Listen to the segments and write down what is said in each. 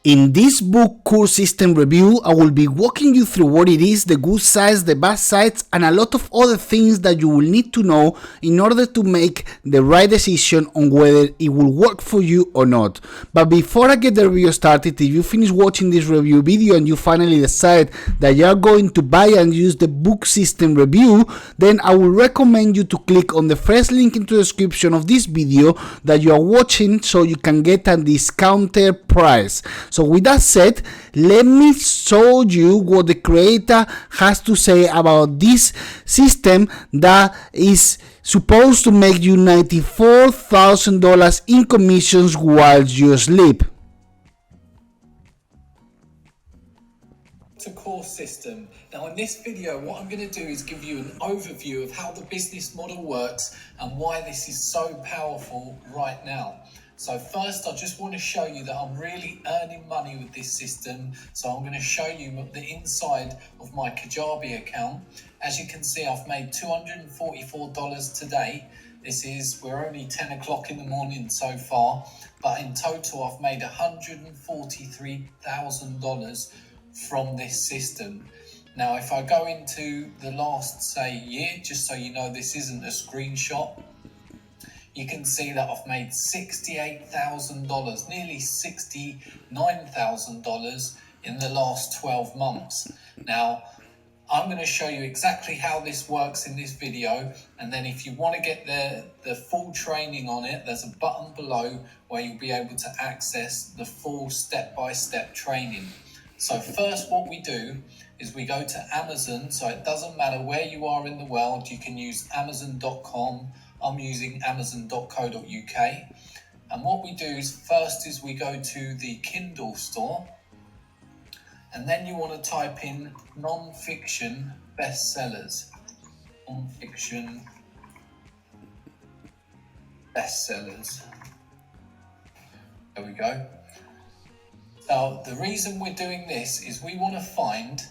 In this book course system review, I will be walking you through what it is, the good sides, the bad sides, and a lot of other things that you will need to know in order to make the right decision on whether it will work for you or not. But before I get the review started, if you finish watching this review video and you finally decide that you are going to buy and use the book system review, then I will recommend you to click on the first link in the description of this video that you are watching so you can get a discounted price. So with that said, let me show you what the creator has to say about this system that is supposed to make you $94,000 in commissions while you sleep. To course system. Now in this video, what I'm going to do is give you an overview of how the business model works and why this is so powerful right now. So first, I just want to show you that I'm really earning money with this system. So I'm going to show you the inside of my Kajabi account. As you can see, I've made $244 today. We're only 10 o'clock in the morning so far, but in total, I've made $143,000 from this system. Now, if I go into the last, say, year, just so you know this isn't a screenshot, you can see that I've made $68,000, nearly $69,000 in the last 12 months. Now, I'm going to show you exactly how this works in this video, and then if you want to get the full training on it, there's a button below where you'll be able to access the full step-by-step training. So first, what we do is we go to Amazon. So it doesn't matter where you are in the world, you can use Amazon.com. I'm using Amazon.co.uk. And what we do is first is we go to the Kindle store, and then you want to type in non-fiction bestsellers. Non-fiction bestsellers. There we go. Now, the reason we're doing this is we want to find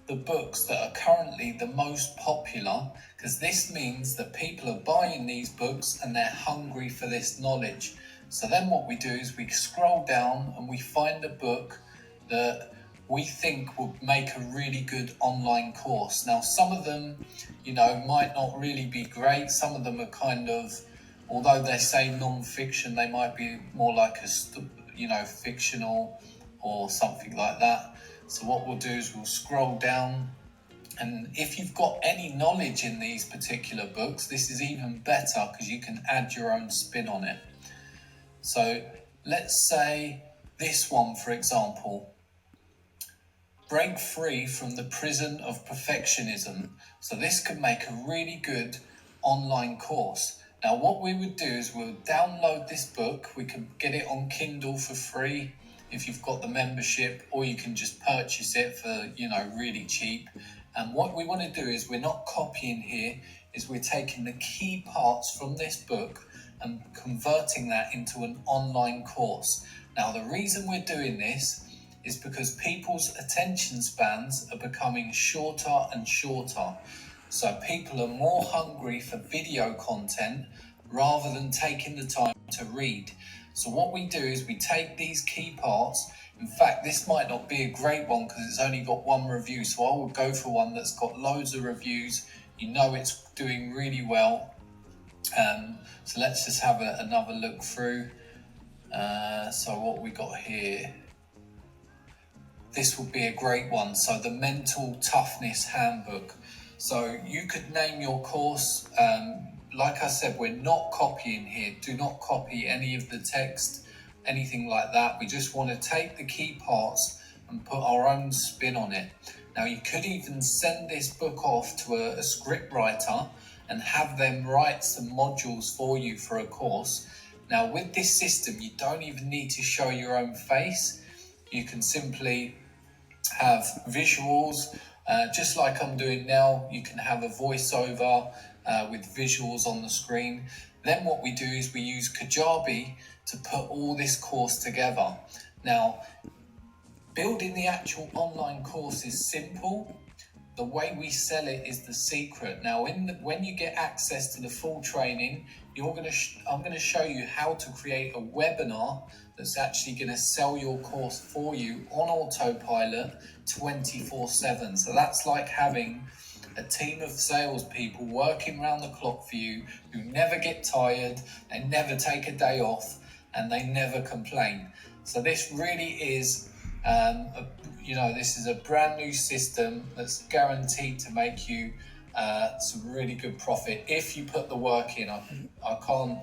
the books that are currently the most popular, because this means that people are buying these books and they're hungry for this knowledge. So then what we do is we scroll down and we find a book that we think would make a really good online course. Now, some of them, might not really be great. Some of them are kind of, although they say non-fiction, they might be more like a, fictional or something like that. So what we'll do is we'll scroll down, and if you've got any knowledge in these particular books, this is even better because you can add your own spin on it. So let's say this one, for example, Break Free from the Prison of Perfectionism. So this could make a really good online course. Now what we would do is we'll download this book. We can get it on Kindle for free if you've got the membership, or you can just purchase it for, really cheap. And what we want to do is we're not copying here, is we're taking the key parts from this book and converting that into an online course. Now, the reason we're doing this is because people's attention spans are becoming shorter and shorter. So people are more hungry for video content rather than taking the time to read. So what we do is we take these key parts. In fact, this might not be a great one because it's only got one review. So I will go for one that's got loads of reviews. It's doing really well. So let's just have another look through. So what we got here. This would be a great one. So the Mental Toughness Handbook. So you could name your course. Like I said, we're not copying here. Do not copy any of the text, anything like that. We just want to take the key parts and put our own spin on it. Now, you could even send this book off to a script writer and have them write some modules for you for a course. Now, with this system, you don't even need to show your own face. You can simply have visuals, just like I'm doing now. You can have a voiceover with visuals on the screen. Then what we do is we use Kajabi to put all this course together. Now, building the actual online course is simple, the way we sell it is the secret. Now, when you get access to the full training, I'm going to show you how to create a webinar that's actually going to sell your course for you on autopilot 24/7. So that's like having a team of salespeople working around the clock for you, who never get tired, they never take a day off, and they never complain. So this really is, this is a brand new system that's guaranteed to make you some really good profit if you put the work in. I can't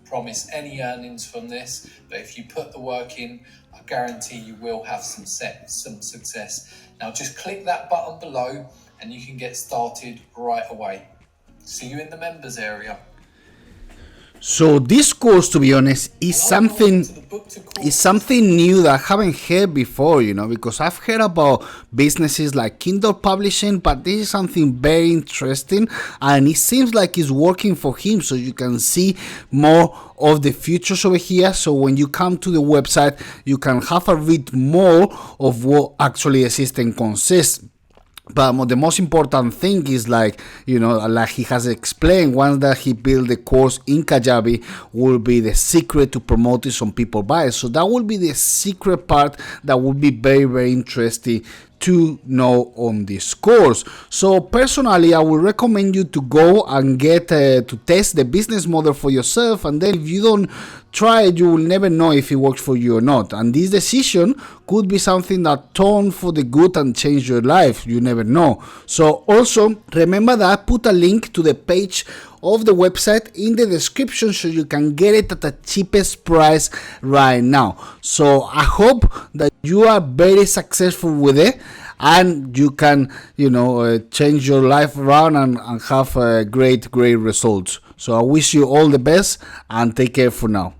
promise any earnings from this, but if you put the work in, I guarantee you will have some success. Now just click that button below and you can get started right away. See you in the members area. So this course, to be honest, is something new that I haven't heard before, because I've heard about businesses like Kindle Publishing, but this is something very interesting, and it seems like it's working for him. So you can see more of the features over here. So when you come to the website, you can have a read more of what actually the system consists. But the most important thing is like he has explained, once that he built the course in Kajabi, will be the secret to promoting some people buy it. So that will be the secret part that will be very, very interesting to know on this course. So personally, I would recommend you to go and get to test the business model for yourself, and then if you don't try it, you will never know if it works for you or not. And this decision could be something that turn for the good and change your life. You never know. So also remember that I put a link to the page of the website in the description so you can get it at the cheapest price right now. So I hope that you are very successful with it and you can change your life around and have great results. So I wish you all the best and take care for now.